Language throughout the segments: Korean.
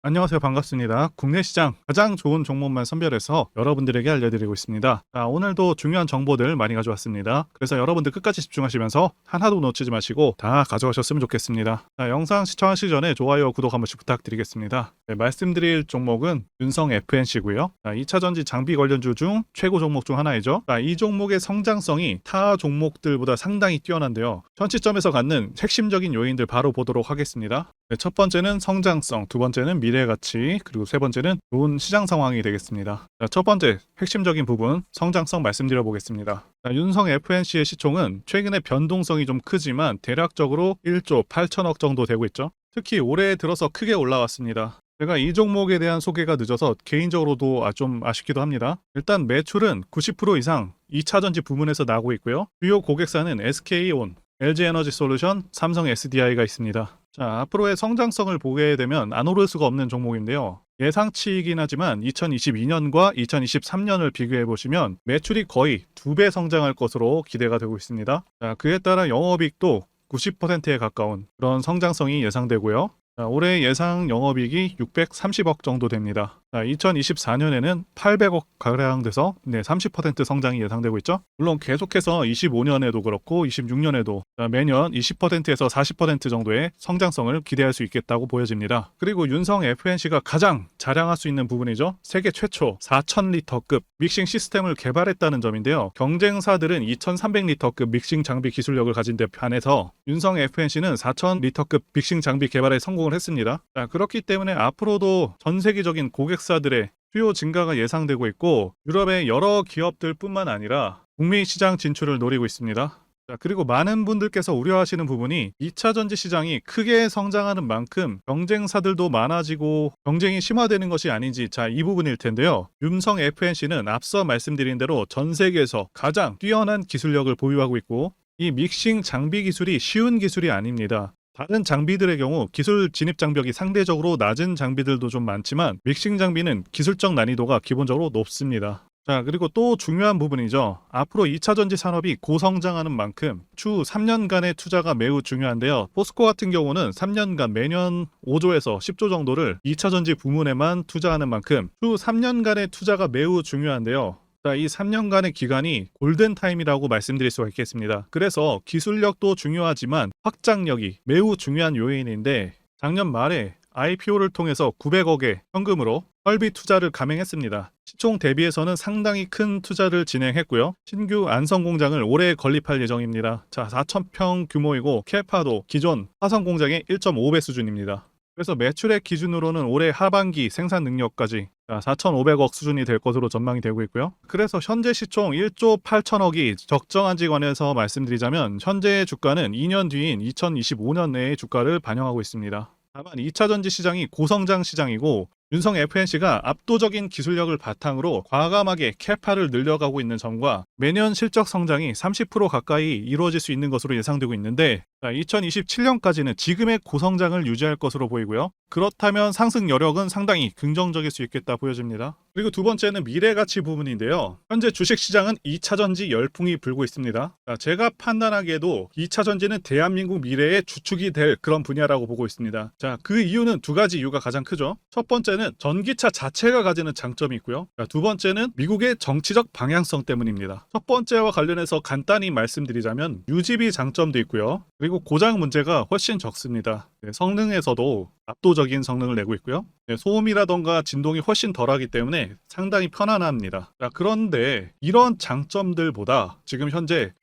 안녕하세요. 반갑습니다. 국내 시장 가장 좋은 종목만 선별해서 여러분들에게 알려드리고 있습니다. 자, 오늘도 중요한 정보들 많이 가져왔습니다. 그래서 여러분들 끝까지 집중하시면서 하나도 놓치지 마시고 다 가져가셨으면 좋겠습니다. 자, 영상 시청하시기 전에 좋아요, 구독 한 번씩 부탁드리겠습니다. 네, 말씀드릴 종목은 윤성 FNC고요. 2차전지 장비 관련주 중 최고 종목 중 하나이죠. 자, 이 종목의 성장성이 타 종목들보다 상당히 뛰어난데요. 현 시점에서 갖는 핵심적인 요인들 바로 보도록 하겠습니다. 네, 첫 번째는 성장성, 두 번째는 미래 가치, 그리고 세 번째는 좋은 시장 상황이 되겠습니다. 자, 첫 번째 핵심적인 부분 성장성 말씀드려 보겠습니다. 자, 윤성 FNC의 시총은 최근에 변동성이 좀 크지만 대략적으로 1조 8천억 정도 되고 있죠. 특히 올해 들어서 크게 올라왔습니다. 제가 이 종목에 대한 소개가 늦어서 개인적으로도 좀 아쉽기도 합니다. 일단 매출은 90% 이상 2차전지 부문에서 나오고 있고요. 주요 고객사는 SK온, LG에너지솔루션, 삼성 SDI가 있습니다. 자, 앞으로의 성장성을 보게 되면 안 오를 수가 없는 종목인데요. 예상치이긴 하지만 2022년과 2023년을 비교해 보시면 매출이 거의 2배 성장할 것으로 기대가 되고 있습니다. 자, 그에 따라 영업이익도 90%에 가까운 그런 성장성이 예상되고요. 자, 올해 예상 영업이익이 630억 정도 됩니다. 자, 2024년에는 800억 가량 돼서 30% 성장이 예상되고 있죠. 물론 계속해서 25년에도 그렇고 26년에도 매년 20%에서 40% 정도의 성장성을 기대할 수 있겠다고 보여집니다. 그리고 윤성 FNC가 가장 자랑할 수 있는 부분이죠. 세계 최초 4000리터급 믹싱 시스템을 개발했다는 점인데요. 경쟁사들은 2300리터급 믹싱 장비 기술력을 가진 데 반해서 윤성 FNC는 4000리터급 믹싱 장비 개발에 성공을 했습니다. 자, 그렇기 때문에 앞으로도 전 세계적인 고객사들의 수요 증가가 예상되고 있고 유럽의 여러 기업들 뿐만 아니라 북미 시장 진출을 노리고 있습니다. 자, 그리고 많은 분들께서 우려하시는 부분이 2차 전지 시장이 크게 성장하는 만큼 경쟁사들도 많아지고 경쟁이 심화되는 것이 아닌지, 자, 이 부분일 텐데요. 윤성 FNC는 앞서 말씀드린 대로 전 세계에서 가장 뛰어난 기술력을 보유하고 있고 이 믹싱 장비 기술이 쉬운 기술이 아닙니다. 다른 장비들의 경우 기술 진입 장벽이 상대적으로 낮은 장비들도 좀 많지만 믹싱 장비는 기술적 난이도가 기본적으로 높습니다. 자, 그리고 또 중요한 부분이죠. 앞으로 2차 전지 산업이 고성장하는 만큼 추후 3년간의 투자가 매우 중요한데요. 포스코 같은 경우는 3년간 매년 5조에서 10조 정도를 2차 전지 부문에만 투자하는 만큼 추후 3년간의 투자가 매우 중요한데요. 자, 이 3년간의 기간이 골든타임이라고 말씀드릴 수가 있겠습니다. 그래서 기술력도 중요하지만 확장력이 매우 중요한 요인인데 작년 말에 IPO를 통해서 900억의 현금으로 설비 투자를 감행했습니다. 시총 대비해서는 상당히 큰 투자를 진행했고요. 신규 안성 공장을 올해 건립할 예정입니다. 자, 4,000평 규모이고 캐파도 기존 화성 공장의 1.5배 수준입니다. 그래서 매출액 기준으로는 올해 하반기 생산 능력까지 4,500억 수준이 될 것으로 전망이 되고 있고요. 그래서 현재 시총 1조 8천억이 적정한지 관해서 말씀드리자면 현재의 주가는 2년 뒤인 2025년 내의 주가를 반영하고 있습니다. 다만 2차 전지 시장이 고성장 시장이고 윤성 FNC가 압도적인 기술력을 바탕으로 과감하게 캐파를 늘려가고 있는 점과 매년 실적 성장이 30% 가까이 이루어질 수 있는 것으로 예상되고 있는데 2027년까지는 지금의 고성장을 유지할 것으로 보이고요. 그렇다면 상승 여력은 상당히 긍정적일 수 있겠다 보여집니다. 그리고 두 번째는 미래 가치 부분인데요. 현재 주식시장은 2차 전지 열풍이 불고 있습니다. 제가 판단하기에도 2차 전지는 대한민국 미래의 주축이 될 그런 분야라고 보고 있습니다. 자, 그 이유는 두 가지 이유가 가장 크죠. 첫 번째는 전기차 자체가 가지는 장점이 있고요. 두 번째는 미국의 정치적 방향성 때문입니다. 첫 번째와 관련해서 간단히 말씀드리자면 유지비 장점도 있고요. 그리고 고장 문제가 훨씬 적습니다. 성능에서도 압도적인 성능을 내고 있고요. 소음이라던가 진동이 훨씬 덜하기 때문에 상당히 편안합니다. 자, 그런데 이런 장점들보다 지금 현재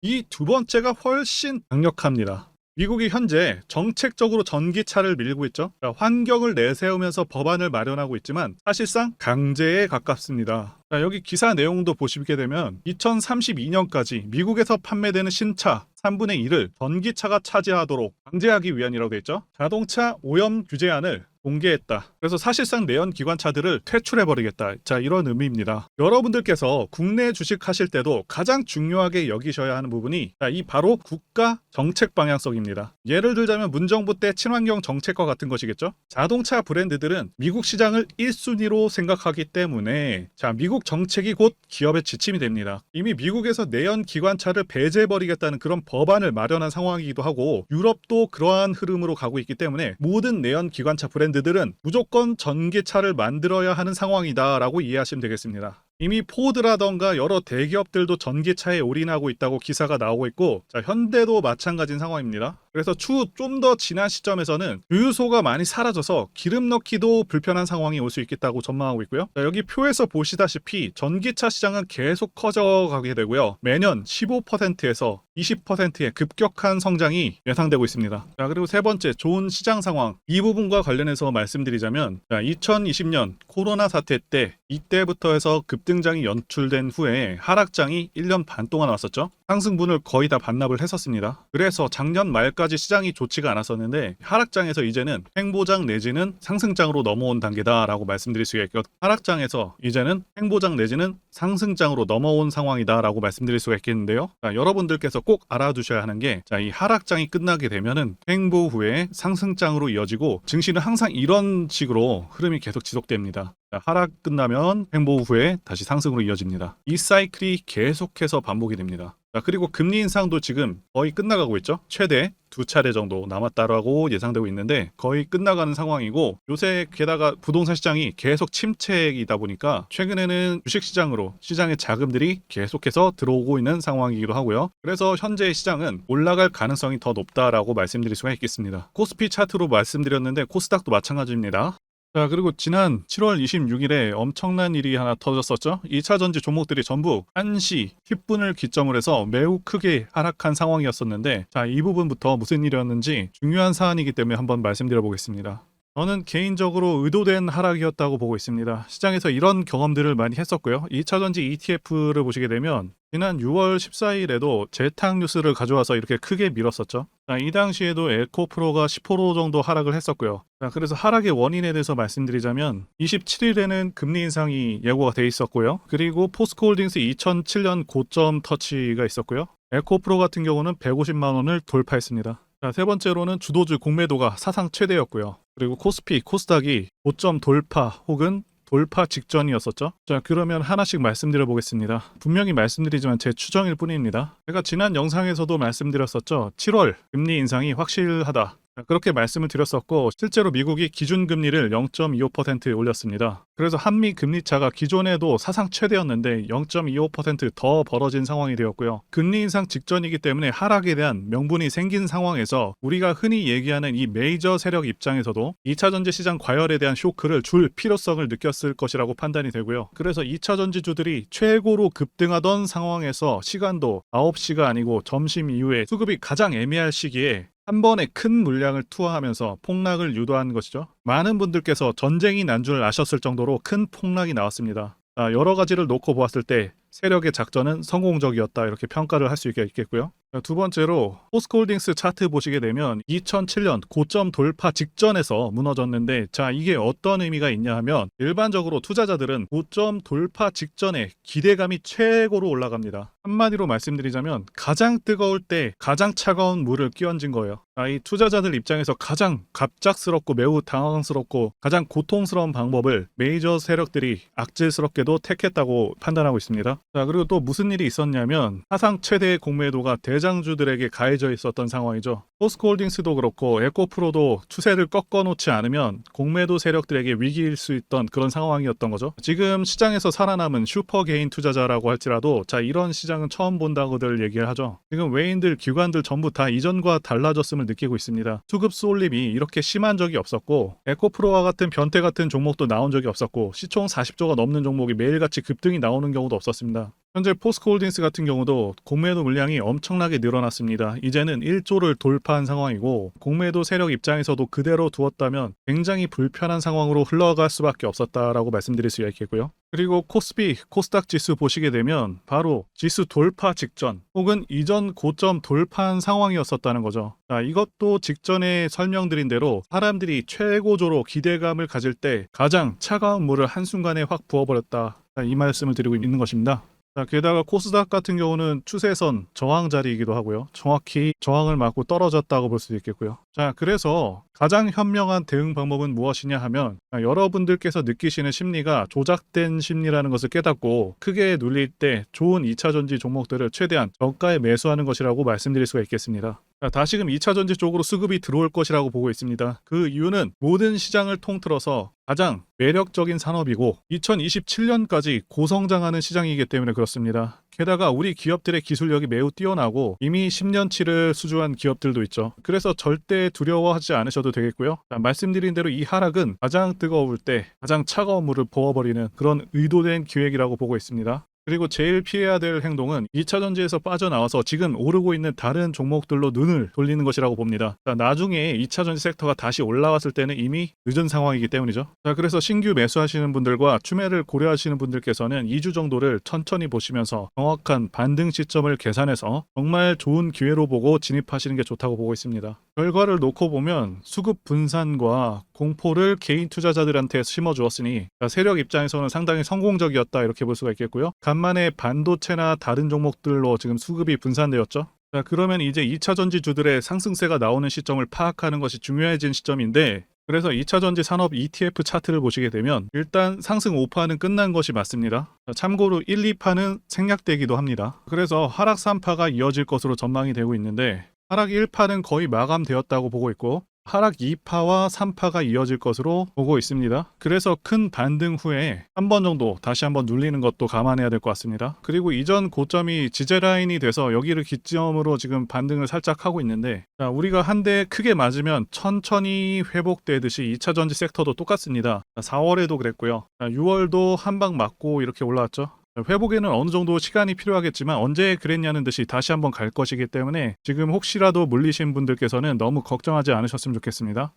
이 두 번째가 훨씬 강력합니다. 미국이 현재 정책적으로 전기차를 밀고 있죠. 환경을 내세우면서 법안을 마련하고 있지만 사실상 강제에 가깝습니다. 자, 여기 기사 내용도 보시게 되면 2032년까지 미국에서 판매되는 신차 3분의 1을 전기차가 차지하도록 강제하기 위함이라고 되어 있죠. 자동차 오염 규제안을 공개했다. 그래서 사실상 내연 기관차들을 퇴출해버리겠다. 자, 이런 의미입니다. 여러분들께서 국내 주식 하실 때도 가장 중요하게 여기셔야 하는 부분이 이 바로 국가 정책 방향성입니다. 예를 들자면 문정부 때 친환경 정책과 같은 것이겠죠. 자동차 브랜드들은 미국 시장을 1순위로 생각하기 때문에 자, 미국 미국 정책이 곧 기업의 지침이 됩니다. 이미 미국에서 내연 기관차를 배제해버리겠다는 그런 법안을 마련한 상황이기도 하고 유럽도 그러한 흐름으로 가고 있기 때문에 모든 내연 기관차 브랜드들은 무조건 전기차를 만들어야 하는 상황이다라고 이해하시면 되겠습니다. 이미 포드라던가 여러 대기업들도 전기차에 올인하고 있다고 기사가 나오고 있고, 자, 현대도 마찬가지인 상황입니다. 그래서 추후 좀 더 지난 시점에서는 주유소가 많이 사라져서 기름 넣기도 불편한 상황이 올 수 있겠다고 전망하고 있고요. 자, 여기 표에서 보시다시피 전기차 시장은 계속 커져가게 되고요. 매년 15%에서 20%의 급격한 성장이 예상되고 있습니다. 자, 그리고 세 번째, 좋은 시장 상황. 이 부분과 관련해서 말씀드리자면, 자, 2020년 코로나 사태 때 이때부터 해서 급등장이 연출된 후에 하락장이 1년 반 동안 왔었죠. 상승분을 거의 다 반납을 했었습니다. 그래서 작년 말까지 시장이 좋지가 않았었는데 하락장에서 이제는 횡보장 내지는 상승장으로 넘어온 단계다라고 말씀드릴 수가 있고, 하락장에서 이제는 횡보장 내지는 상승장으로 넘어온 상황이다라고 말씀드릴 수가 있겠는데요. 자, 여러분들께서 꼭 알아두셔야 하는 게, 자, 이 하락장이 끝나게 되면은 횡보 후에 상승장으로 이어지고 증시는 항상 이런 식으로 흐름이 계속 지속됩니다. 자, 하락 끝나면 횡보 후에 다시 상승으로 이어집니다. 이 사이클이 계속해서 반복이 됩니다. 자, 그리고 금리 인상도 지금 거의 끝나가고 있죠. 최대 2차례 정도 남았다라고 예상되고 있는데 거의 끝나가는 상황이고, 요새 게다가 부동산 시장이 계속 침체이다 보니까 최근에는 주식시장으로 시장의 자금들이 계속해서 들어오고 있는 상황이기도 하고요. 그래서 현재 시장은 올라갈 가능성이 더 높다라고 말씀드릴 수가 있겠습니다. 코스피 차트로 말씀드렸는데 코스닥도 마찬가지입니다. 자, 그리고 지난 7월 26일에 엄청난 일이 하나 터졌었죠. 2차전지 종목들이 전부 1시 10분을 기점으로 해서 매우 크게 하락한 상황이었었는데, 자, 이 부분부터 무슨 일이었는지 중요한 사안이기 때문에 한번 말씀드려 보겠습니다. 저는 개인적으로 의도된 하락이었다고 보고 있습니다. 시장에서 이런 경험들을 많이 했었고요. 2차전지 ETF를 보시게 되면 지난 6월 14일에도 재탕 뉴스를 가져와서 이렇게 크게 밀었었죠. 자, 이 당시에도 에코프로가 10% 정도 하락을 했었고요. 자, 그래서 하락의 원인에 대해서 말씀드리자면 27일에는 금리 인상이 예고가 돼 있었고요. 그리고 포스코홀딩스 2007년 고점 터치가 있었고요. 에코프로 같은 경우는 150만 원을 돌파했습니다. 자, 세 번째로는 주도주 공매도가 사상 최대였고요. 그리고 코스피, 코스닥이 고점 돌파 혹은 돌파 직전이었었죠. 자, 그러면 하나씩 말씀드려 보겠습니다. 분명히 말씀드리지만 제 추정일 뿐입니다. 제가 지난 영상에서도 말씀드렸었죠. 7월 금리 인상이 확실하다. 그렇게 말씀을 드렸었고, 실제로 미국이 기준금리를 0.25% 올렸습니다. 그래서 한미 금리 차가 기존에도 사상 최대였는데 0.25% 더 벌어진 상황이 되었고요. 금리 인상 직전이기 때문에 하락에 대한 명분이 생긴 상황에서 우리가 흔히 얘기하는 이 메이저 세력 입장에서도 2차전지 시장 과열에 대한 쇼크를 줄 필요성을 느꼈을 것이라고 판단이 되고요. 그래서 2차전지주들이 최고로 급등하던 상황에서 시간도 9시가 아니고 점심 이후에 수급이 가장 애매할 시기에 한 번에 큰 물량을 투하하면서 폭락을 유도한 것이죠. 많은 분들께서 전쟁이 난 줄 아셨을 정도로 큰 폭락이 나왔습니다. 여러 가지를 놓고 보았을 때 세력의 작전은 성공적이었다, 이렇게 평가를 할 수 있겠고요. 두 번째로 포스코홀딩스 차트 보시게 되면 2007년 고점 돌파 직전에서 무너졌는데, 자, 이게 어떤 의미가 있냐 하면 일반적으로 투자자들은 고점 돌파 직전에 기대감이 최고로 올라갑니다. 한마디로 말씀드리자면 가장 뜨거울 때 가장 차가운 물을 끼얹은 거예요. 이 투자자들 입장에서 가장 갑작스럽고 매우 당황스럽고 가장 고통스러운 방법을 메이저 세력들이 악질스럽게도 택했다고 판단하고 있습니다. 자, 그리고 또 무슨 일이 있었냐면 사상 최대의 공매도가 대장주들에게 가해져 있었던 상황이죠. 포스코홀딩스도 그렇고 에코프로도 추세를 꺾어놓지 않으면 공매도 세력들에게 위기일 수 있던 그런 상황이었던 거죠. 지금 시장에서 살아남은 슈퍼개인 투자자라고 할지라도, 자, 이런 시장은 처음 본다고들 얘기를 하죠. 지금 외인들, 기관들 전부 다 이전과 달라졌음을 느끼고 있습니다. 수급 쏠림이 이렇게 심한 적이 없었고, 에코프로와 같은 변태 같은 종목도 나온 적이 없었고, 시총 40조가 넘는 종목이 매일같이 급등이 나오는 경우도 없었습니다. 현재 포스코홀딩스 같은 경우도 공매도 물량이 엄청나게 늘어났습니다. 이제는 1조를 돌파한 상황이고, 공매도 세력 입장에서도 그대로 두었다면 굉장히 불편한 상황으로 흘러갈 수밖에 없었다라고 말씀드릴 수 있겠고요. 그리고 코스피, 코스닥 지수 보시게 되면 바로 지수 돌파 직전 혹은 이전 고점 돌파한 상황이었었다는 거죠. 자, 이것도 직전에 설명드린 대로 사람들이 최고조로 기대감을 가질 때 가장 차가운 물을 한순간에 확 부어버렸다, 이 말씀을 드리고 있는 것입니다. 자, 게다가 코스닥 같은 경우는 추세선 저항 자리이기도 하고요. 정확히 저항을 맞고 떨어졌다고 볼 수도 있겠고요. 자, 그래서 가장 현명한 대응 방법은 무엇이냐 하면 여러분들께서 느끼시는 심리가 조작된 심리라는 것을 깨닫고 크게 눌릴 때 좋은 2차 전지 종목들을 최대한 저가에 매수하는 것이라고 말씀드릴 수가 있겠습니다. 자, 다시금 2차 전지 쪽으로 수급이 들어올 것이라고 보고 있습니다. 그 이유는 모든 시장을 통틀어서 가장 매력적인 산업이고 2027년까지 고성장하는 시장이기 때문에 그렇습니다. 게다가 우리 기업들의 기술력이 매우 뛰어나고 이미 10년치를 수주한 기업들도 있죠. 그래서 절대 두려워하지 않으셔도 되겠고요. 자, 말씀드린 대로 이 하락은 가장 뜨거울 때 가장 차가운 물을 부어버리는 그런 의도된 기획이라고 보고 있습니다. 그리고 제일 피해야 될 행동은 2차 전지에서 빠져나와서 지금 오르고 있는 다른 종목들로 눈을 돌리는 것이라고 봅니다. 자, 나중에 2차 전지 섹터가 다시 올라왔을 때는 이미 늦은 상황이기 때문이죠. 자, 그래서 신규 매수하시는 분들과 추매를 고려하시는 분들께서는 2주 정도를 천천히 보시면서 정확한 반등 시점을 계산해서 정말 좋은 기회로 보고 진입하시는 게 좋다고 보고 있습니다. 결과를 놓고 보면 수급 분산과 공포를 개인 투자자들한테 심어주었으니 세력 입장에서는 상당히 성공적이었다 이렇게 볼 수가 있겠고요. 간만에 반도체나 다른 종목들로 지금 수급이 분산되었죠. 자, 그러면 이제 2차 전지주들의 상승세가 나오는 시점을 파악하는 것이 중요해진 시점인데 그래서 2차 전지 산업 ETF 차트를 보시게 되면 일단 상승 5파는 끝난 것이 맞습니다. 참고로 1, 2파는 생략되기도 합니다. 그래서 하락 3파가 이어질 것으로 전망이 되고 있는데 하락 1파는 거의 마감되었다고 보고 있고 하락 2파와 3파가 이어질 것으로 보고 있습니다. 그래서 큰 반등 후에 한 번 정도 다시 한번 눌리는 것도 감안해야 될 것 같습니다. 그리고 이전 고점이 지지 라인이 돼서 여기를 기점으로 지금 반등을 살짝 하고 있는데 자, 우리가 한 대 크게 맞으면 천천히 회복되듯이 2차 전지 섹터도 똑같습니다. 4월에도 그랬고요. 6월도 한 방 맞고 이렇게 올라왔죠. 회복에는 어느 정도 시간이 필요하겠지만 언제 그랬냐는 듯이 다시 한번 갈 것이기 때문에 지금 혹시라도 물리신 분들께서는 너무 걱정하지 않으셨으면 좋겠습니다.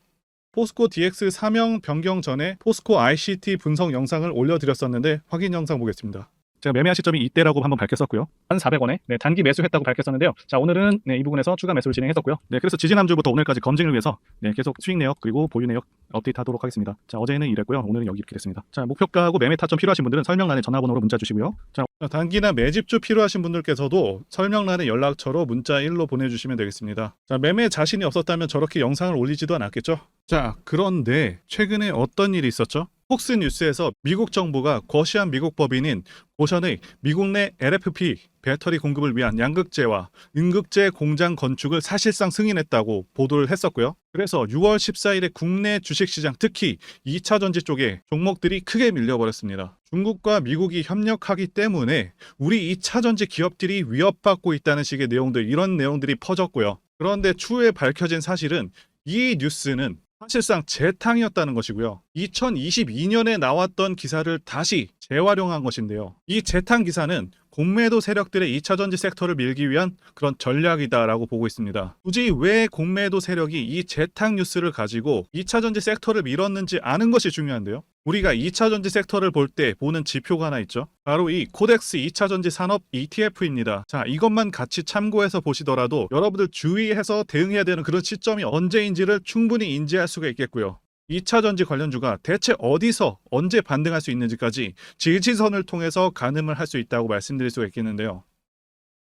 포스코 DX 사명 변경 전에 포스코 ICT 분석 영상을 올려드렸었는데 확인 영상 보겠습니다. 제가 매매한 시점이 이때라고 한번 밝혔었고요. 1,400원에 단기 매수했다고 밝혔었는데요. 자, 오늘은 이 부분에서 추가 매수를 진행했었고요. 그래서 지지난주부터 오늘까지 검증을 위해서 계속 수익 내역 그리고 보유 내역 업데이트하도록 하겠습니다. 자, 어제는 이랬고요. 오늘은 여기 이렇게 됐습니다. 자, 목표가하고 매매 타점 필요하신 분들은 설명란에 전화번호로 문자 주시고요. 자, 단기나 매집주 필요하신 분들께서도 설명란에 연락처로 문자 1로 보내주시면 되겠습니다. 자, 매매 자신이 없었다면 저렇게 영상을 올리지도 않았겠죠. 자, 그런데 최근에 어떤 일이 있었죠? 폭스뉴스에서 미국 정부가 거시한 미국 법인인 고션의 미국 내 LFP 배터리 공급을 위한 양극재와 음극재 공장 건축을 사실상 승인했다고 보도를 했었고요. 그래서 6월 14일에 국내 주식시장 특히 2차 전지 쪽에 종목들이 크게 밀려버렸습니다. 중국과 미국이 협력하기 때문에 우리 2차 전지 기업들이 위협받고 있다는 식의 내용들 이런 내용들이 퍼졌고요. 그런데 추후에 밝혀진 사실은 이 뉴스는 사실상 재탕이었다는 것이고요. 2022년에 나왔던 기사를 다시 재활용한 것인데요. 이 재탕 기사는 공매도 세력들의 2차 전지 섹터를 밀기 위한 그런 전략이다라고 보고 있습니다. 굳이 왜 공매도 세력이 이 재탕 뉴스를 가지고 2차 전지 섹터를 밀었는지 아는 것이 중요한데요. 우리가 2차 전지 섹터를 볼 때 보는 지표가 하나 있죠. 바로 이 코덱스 2차 전지 산업 ETF입니다. 자, 이것만 같이 참고해서 보시더라도 여러분들 주의해서 대응해야 되는 그런 시점이 언제인지를 충분히 인지할 수가 있겠고요. 2차 전지 관련주가 대체 어디서 언제 반등할 수 있는지까지 지지선을 통해서 가늠을 할 수 있다고 말씀드릴 수가 있겠는데요.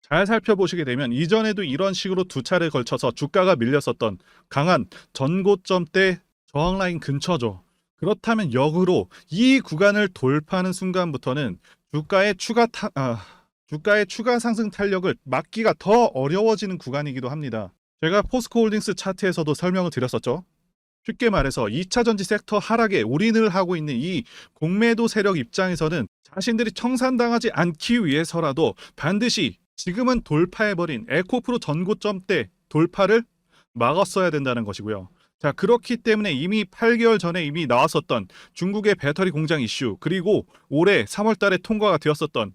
잘 살펴보시게 되면 이전에도 이런 식으로 두 차례 걸쳐서 주가가 밀렸었던 강한 전고점대 저항라인 근처죠. 그렇다면 역으로 이 구간을 돌파하는 순간부터는 주가의 추가 상승 탄력을 막기가 더 어려워지는 구간이기도 합니다. 제가 포스코홀딩스 차트에서도 설명을 드렸었죠. 쉽게 말해서 2차 전지 섹터 하락에 올인을 하고 있는 이 공매도 세력 입장에서는 자신들이 청산당하지 않기 위해서라도 반드시 지금은 돌파해버린 에코프로 전고점대 돌파를 막았어야 된다는 것이고요. 자, 그렇기 때문에 이미 8개월 전에 이미 나왔었던 중국의 배터리 공장 이슈 그리고 올해 3월 달에 통과가 되었었던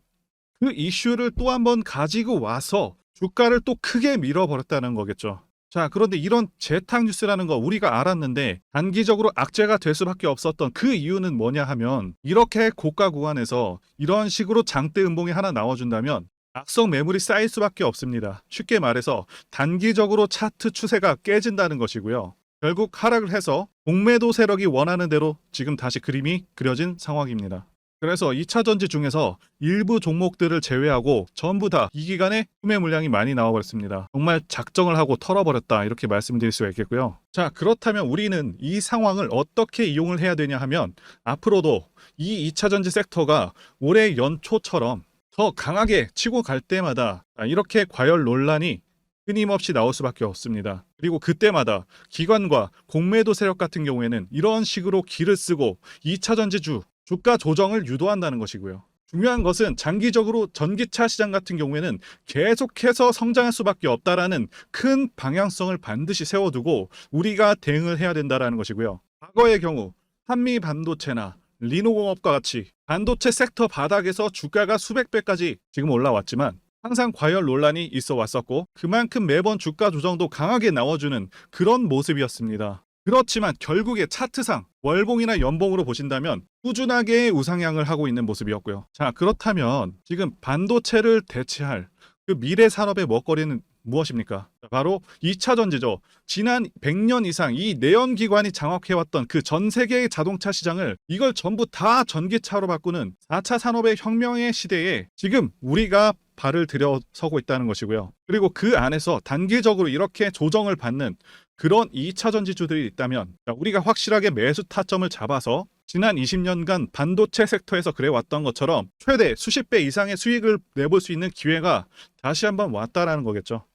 그 이슈를 또 한 번 가지고 와서 주가를 또 크게 밀어버렸다는 거겠죠. 자, 그런데 이런 재탕 뉴스라는 거 우리가 알았는데 단기적으로 악재가 될 수밖에 없었던 그 이유는 뭐냐 하면 이렇게 고가 구간에서 이런 식으로 장대 음봉이 하나 나와준다면 악성 매물이 쌓일 수밖에 없습니다. 쉽게 말해서 단기적으로 차트 추세가 깨진다는 것이고요. 결국 하락을 해서 공매도 세력이 원하는 대로 지금 다시 그림이 그려진 상황입니다. 그래서 2차 전지 중에서 일부 종목들을 제외하고 전부 다 이 기간에 구매 물량이 많이 나와버렸습니다. 정말 작정을 하고 털어버렸다, 이렇게 말씀드릴 수가 있겠고요. 자, 그렇다면 우리는 이 상황을 어떻게 이용을 해야 되냐 하면, 앞으로도 이 2차 전지 섹터가 올해 연초처럼 더 강하게 치고 갈 때마다 이렇게 과열 논란이 끊임없이 나올 수밖에 없습니다. 그리고 그때마다 기관과 공매도 세력 같은 경우에는 이런 식으로 기를 쓰고 2차 전지주 주가 조정을 유도한다는 것이고요. 중요한 것은 장기적으로 전기차 시장 같은 경우에는 계속해서 성장할 수밖에 없다라는 큰 방향성을 반드시 세워두고 우리가 대응을 해야 된다는 것이고요. 과거의 경우 한미 반도체나 리노공업과 같이 반도체 섹터 바닥에서 주가가 수백 배까지 지금 올라왔지만 항상 과열 논란이 있어 왔었고, 그만큼 매번 주가 조정도 강하게 나와주는 그런 모습이었습니다. 그렇지만 결국에 차트상 월봉이나 연봉으로 보신다면 꾸준하게 우상향을 하고 있는 모습이었고요. 자, 그렇다면 지금 반도체를 대체할 그 미래 산업의 먹거리는 무엇입니까? 바로 2차 전지죠. 지난 100년 이상 이 내연기관이 장악해왔던 그 전 세계의 자동차 시장을 이걸 전부 다 전기차로 바꾸는 4차 산업의 혁명의 시대에 지금 우리가 발을 들여서고 있다는 것이고요. 그리고 그 안에서 단기적으로 이렇게 조정을 받는 그런 2차 전지주들이 있다면 우리가 확실하게 매수 타점을 잡아서 지난 20년간 반도체 섹터에서 그래왔던 것처럼 최대 수십 배 이상의 수익을 내볼 수 있는 기회가 다시 한번 왔다라는 거겠죠.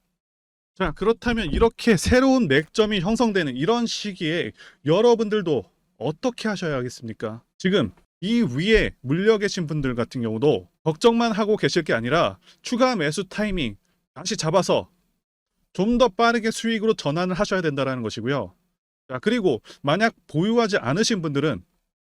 자, 그렇다면 이렇게 새로운 맥점이 형성되는 이런 시기에 여러분들도 어떻게 하셔야겠습니까? 지금 이 위에 물려 계신 분들 같은 경우도 걱정만 하고 계실 게 아니라 추가 매수 타이밍 다시 잡아서 좀 더 빠르게 수익으로 전환을 하셔야 된다는 것이고요. 자, 그리고 만약 보유하지 않으신 분들은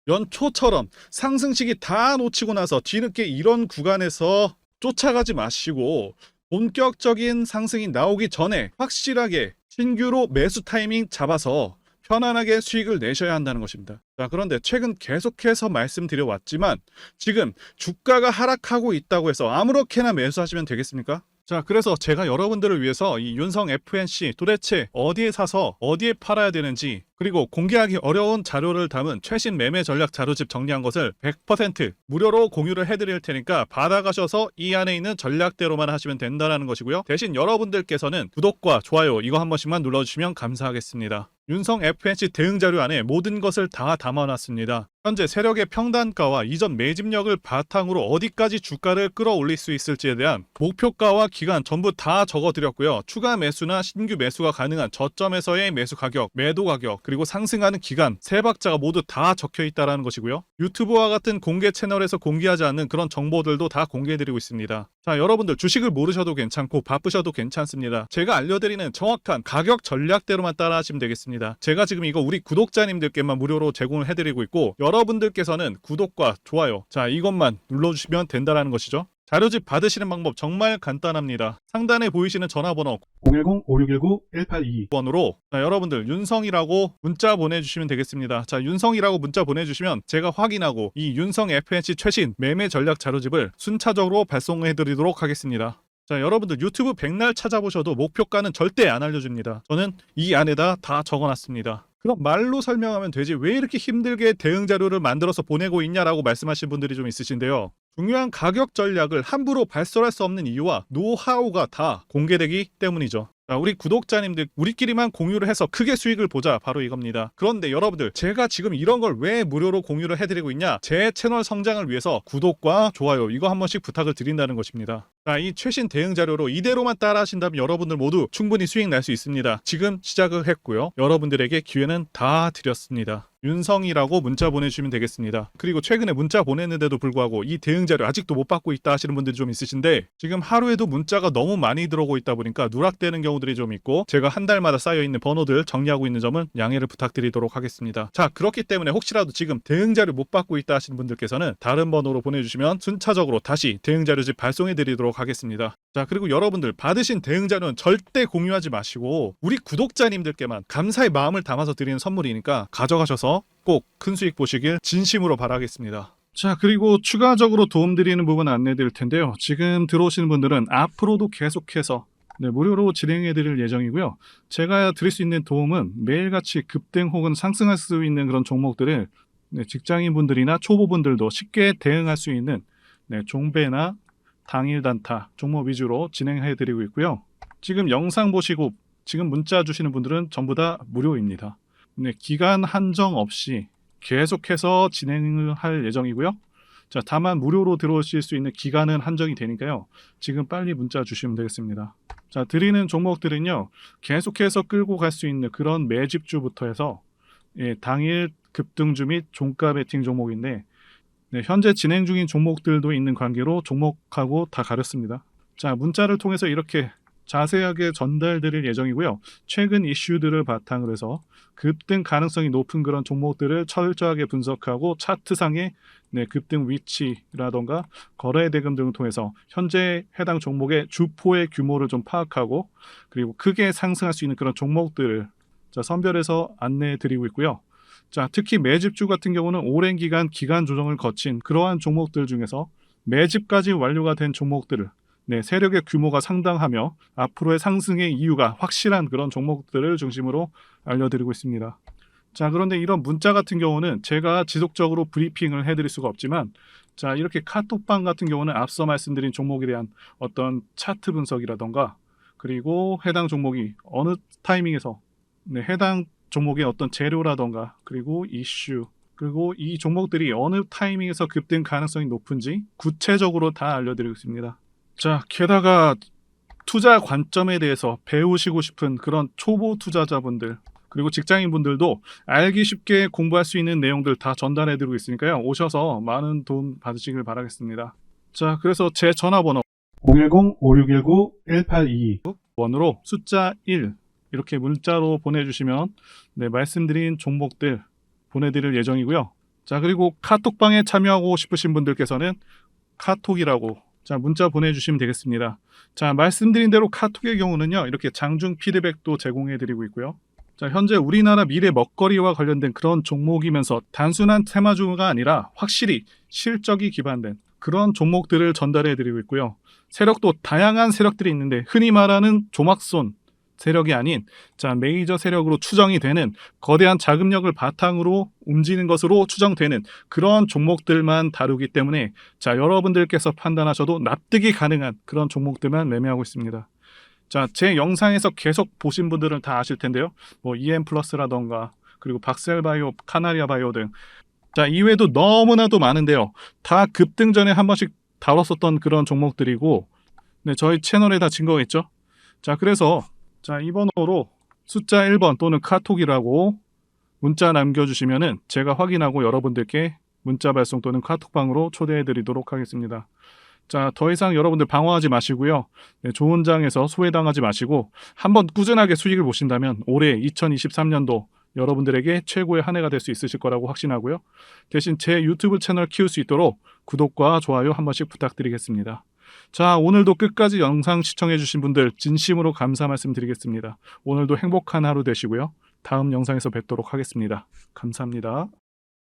연초처럼 상승 시기 다 놓치고 나서 뒤늦게 이런 구간에서 쫓아가지 마시고 본격적인 상승이 나오기 전에 확실하게 신규로 매수 타이밍 잡아서 편안하게 수익을 내셔야 한다는 것입니다. 자, 그런데 최근 계속해서 말씀드려왔지만 지금 주가가 하락하고 있다고 해서 아무렇게나 매수하시면 되겠습니까? 자, 그래서 제가 여러분들을 위해서 이 윤성 FNC 도대체 어디에 사서 어디에 팔아야 되는지, 그리고 공개하기 어려운 자료를 담은 최신 매매 전략 자료집 정리한 것을 100% 무료로 공유를 해드릴 테니까 받아가셔서 이 안에 있는 전략대로만 하시면 된다는 것이고요. 대신 여러분들께서는 구독과 좋아요 이거 한 번씩만 눌러주시면 감사하겠습니다. 윤성 FNC 대응 자료 안에 모든 것을 다 담아놨습니다. 현재 세력의 평단가와 이전 매집력을 바탕으로 어디까지 주가를 끌어올릴 수 있을지에 대한 목표가와 기간 전부 다 적어드렸고요. 추가 매수나 신규 매수가 가능한 저점에서의 매수 가격, 매도 가격, 그리고 상승하는 기간, 세 박자가 모두 다 적혀 있다는 것이고요. 유튜브와 같은 공개 채널에서 공개하지 않는 그런 정보들도 다 공개해드리고 있습니다. 자, 여러분들 주식을 모르셔도 괜찮고 바쁘셔도 괜찮습니다. 제가 알려드리는 정확한 가격 전략대로만 따라하시면 되겠습니다. 제가 지금 이거 우리 구독자님들께만 무료로 제공을 해드리고 있고, 여러분들께서는 구독과 좋아요, 자, 이것만 눌러주시면 된다는 것이죠. 자료집 받으시는 방법 정말 간단합니다. 상단에 보이시는 전화번호 010-5619-1822번으로 여러분들 윤성이라고 문자 보내주시면 되겠습니다. 자, 윤성이라고 문자 보내주시면 제가 확인하고 이 윤성 FNC 최신 매매 전략 자료집을 순차적으로 발송해드리도록 하겠습니다. 자, 여러분들 유튜브 백날 찾아보셔도 목표가는 절대 안 알려줍니다. 저는 이 안에다 다 적어놨습니다. 그럼 말로 설명하면 되지 왜 이렇게 힘들게 대응 자료를 만들어서 보내고 있냐라고 말씀하신 분들이 좀 있으신데요. 중요한 가격 전략을 함부로 발설할 수 없는 이유와 노하우가 다 공개되기 때문이죠. 자, 우리 구독자님들 우리끼리만 공유를 해서 크게 수익을 보자, 바로 이겁니다. 그런데 여러분들 제가 지금 이런 걸 왜 무료로 공유를 해드리고 있냐? 제 채널 성장을 위해서 구독과 좋아요 이거 한 번씩 부탁을 드린다는 것입니다. 자, 이 최신 대응 자료로 이대로만 따라 하신다면 여러분들 모두 충분히 수익 날 수 있습니다. 지금 시작을 했고요. 여러분들에게 기회는 다 드렸습니다. 윤성이라고 문자 보내주시면 되겠습니다. 그리고 최근에 문자 보냈는데도 불구하고 이 대응 자료 아직도 못 받고 있다 하시는 분들이 좀 있으신데, 지금 하루에도 문자가 너무 많이 들어오고 있다 보니까 누락되는 경우들이 좀 있고 제가 한 달마다 쌓여있는 번호들 정리하고 있는 점은 양해를 부탁드리도록 하겠습니다. 자, 그렇기 때문에 혹시라도 지금 대응 자료 못 받고 있다 하시는 분들께서는 다른 번호로 보내주시면 순차적으로 다시 대응 자료집 발송해드리도록 하겠습니다. 자, 그리고 여러분들 받으신 대응 자료는 절대 공유하지 마시고 우리 구독자님들께만 감사의 마음을 담아서 드리는 선물이니까 가져가셔서 꼭 큰 수익 보시길 진심으로 바라겠습니다. 자, 그리고 추가적으로 도움드리는 부분 안내 드릴 텐데요. 지금 들어오시는 분들은 앞으로도 계속해서 무료로 진행해 드릴 예정이고요. 제가 드릴 수 있는 도움은 매일같이 급등 혹은 상승할 수 있는 그런 종목들을 네, 직장인분들이나 초보분들도 쉽게 대응할 수 있는 네, 종배나 당일 단타 종목 위주로 진행해 드리고 있고요. 지금 영상 보시고 지금 문자 주시는 분들은 전부 다 무료입니다. 네, 기간 한정 없이 계속해서 진행을 할 예정이고요. 자, 다만 무료로 들어오실 수 있는 기간은 한정이 되니까요. 지금 빨리 문자 주시면 되겠습니다. 자, 드리는 종목들은요. 계속해서 끌고 갈 수 있는 그런 매집주부터 해서 당일 급등주 및 종가 베팅 종목인데 네, 현재 진행 중인 종목들도 있는 관계로 종목하고 다 가렸습니다. 자, 문자를 통해서 이렇게 자세하게 전달드릴 예정이고요. 최근 이슈들을 바탕으로 해서 급등 가능성이 높은 그런 종목들을 철저하게 분석하고 차트상의 급등 위치라던가 거래 대금 등을 통해서 현재 해당 종목의 주포의 규모를 좀 파악하고 그리고 크게 상승할 수 있는 그런 종목들을 선별해서 안내해 드리고 있고요. 자, 특히 매집주 같은 경우는 오랜 기간 조정을 거친 그러한 종목들 중에서 매집까지 완료가 된 종목들을 세력의 규모가 상당하며 앞으로의 상승의 이유가 확실한 그런 종목들을 중심으로 알려드리고 있습니다. 자, 그런데 이런 문자 같은 경우는 제가 지속적으로 브리핑을 해드릴 수가 없지만 자, 이렇게 카톡방 같은 경우는 앞서 말씀드린 종목에 대한 어떤 차트 분석이라던가 그리고 해당 종목이 어느 타이밍에서 해당 종목의 어떤 재료라던가 그리고 이슈 그리고 이 종목들이 어느 타이밍에서 급등 가능성이 높은지 구체적으로 다 알려드리고 있습니다. 자, 게다가 투자 관점에 대해서 배우시고 싶은 그런 초보 투자자분들 그리고 직장인분들도 알기 쉽게 공부할 수 있는 내용들 다 전달해드리고 있으니까요. 오셔서 많은 도움 받으시길 바라겠습니다. 자, 그래서 제 전화번호 010-5619-1822번으로 숫자 1 이렇게 문자로 보내주시면 말씀드린 종목들 보내드릴 예정이고요. 자, 그리고 카톡방에 참여하고 싶으신 분들께서는 카톡이라고 문자 보내주시면 되겠습니다. 자, 말씀드린 대로 카톡의 경우는요. 이렇게 장중 피드백도 제공해드리고 있고요. 자, 현재 우리나라 미래 먹거리와 관련된 그런 종목이면서 단순한 테마주가 아니라 확실히 실적이 기반된 그런 종목들을 전달해드리고 있고요. 세력도 다양한 세력들이 있는데 흔히 말하는 조막손 세력이 아닌 메이저 세력으로 추정이 되는 거대한 자금력을 바탕으로 움직이는 것으로 추정되는 그런 종목들만 다루기 때문에 여러분들께서 판단하셔도 납득이 가능한 그런 종목들만 매매하고 있습니다. 자, 제 영상에서 계속 보신 분들은 다 아실 텐데요. 뭐 EM플러스라던가 그리고 박셀바이오, 카나리아바이오 등 이외에도 너무나도 많은데요. 다 급등 전에 한 번씩 다뤘었던 그런 종목들이고 저희 채널에 다 증거가 있죠. 자, 그래서 이 번호로 숫자 1번 또는 카톡이라고 문자 남겨주시면은 제가 확인하고 여러분들께 문자 발송 또는 카톡방으로 초대해 드리도록 하겠습니다. 자, 더 이상 여러분들 방황하지 마시고요. 좋은 장에서 소외당하지 마시고 한번 꾸준하게 수익을 보신다면 올해 2023년도 여러분들에게 최고의 한 해가 될 수 있으실 거라고 확신하고요. 대신 제 유튜브 채널 키울 수 있도록 구독과 좋아요 한 번씩 부탁드리겠습니다. 자, 오늘도 끝까지 영상 시청해주신 분들 진심으로 감사 말씀드리겠습니다. 오늘도 행복한 하루 되시고요. 다음 영상에서 뵙도록 하겠습니다. 감사합니다.